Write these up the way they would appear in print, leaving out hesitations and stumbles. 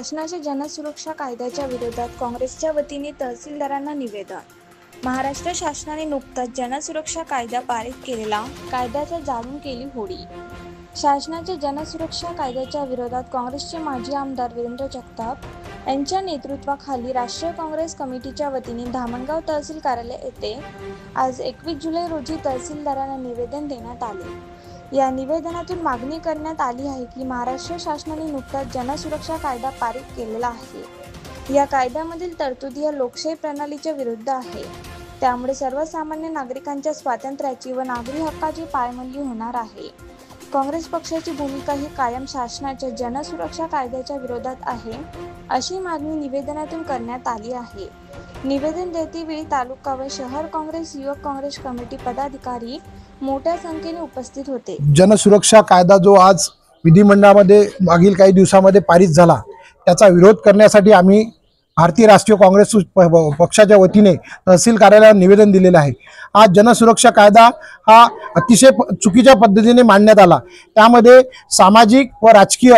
शासनाच्या जनसुरक्षा कायद्याच्या विरोधात काँग्रेसच्या वतीने तहसीलदारांना निवेदन। महाराष्ट्र शासनाने नुकताच जनसुरक्षा कायदा पारित केलेला, कायद्याचा जाळून केली होळी। शासनाच्या जनसुरक्षा कायद्याच्या विरोधात काँग्रेसचे माजी आमदार वीरेंद्र जगताप यांच्या नेतृत्वाखाली राष्ट्रीय काँग्रेस कमिटीच्या वतीने धामणगाव तहसील कार्यालय येथे आज 21 जुलै रोजी तहसीलदारांना निवेदन देण्यात आले। या निवेदनातून मागणी करण्यात आली आहे की महाराष्ट्र शासनाने नुकताच जनसुरक्षा कायदा पारित केलेला आहे। या कायद्यामधील तरतुदी या लोकशाही प्रणालीच्या विरुद्ध आहे। त्यामुळे सर्वसामान्य नागरिकांच्या स्वातंत्र्याची व नागरी हक्काची पायमल्ली होणार आहे। काँग्रेस पक्षाची भूमिका ही कायम शासनाच्या जनसुरक्षा कायद्याच्या विरोधात आहे, अशी मागणी निवेदनातून करण्यात आली आहे। निवेदन देतेवेळी तालुका व शहर काँग्रेस युवक काँग्रेस कमिटी पदाधिकारी मोठ्या संख्येने उपस्थित होते। जनसुरक्षा कायदा जो आज विधिमंडळामध्ये मागील काही दिवसांमध्ये पारित झाला, त्याचा विरोध करण्यासाठी आम्ही भारतीय राष्ट्रीय काँग्रेस पक्षाच्या वतीने तहसील कार्यालयात निवेदन दिलेले आहे। आज जनसुरक्षा कायदा हा अतिशय चुकीच्या पद्धतीने मांडण्यात आला। त्यामध्ये सामाजिक व राजकीय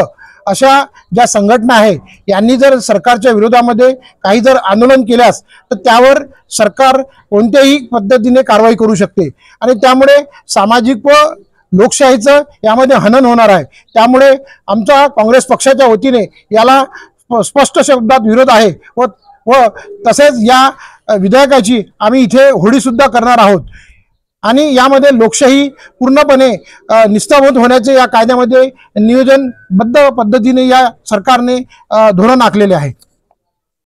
अशा ज्या संघटना आहे यांनी जर सरकारच्या विरोधामध्ये काही जर आंदोलन केल्यास तर त्यावर सरकार कोणत्याही पद्धतीने कारवाई करू शकते आणि त्यामुळे सामाजिक व लोकशाहीचं यामध्ये हनन होणार आहे। त्यामुळे आमचा काँग्रेस पक्षाच्या वतीने याला स्पष्ट शब्दात विरोध आहे व तसेच या विधेयकाची आम्ही इथे होळी सुद्धा करणार आहोत आणि यामध्ये लोकशाही पूर्णपणे निस्तंभ होण्याचे या कायद्यामध्ये नियोजनबद्ध पद्धतीने या सरकारने धोरण आखलेले आहे।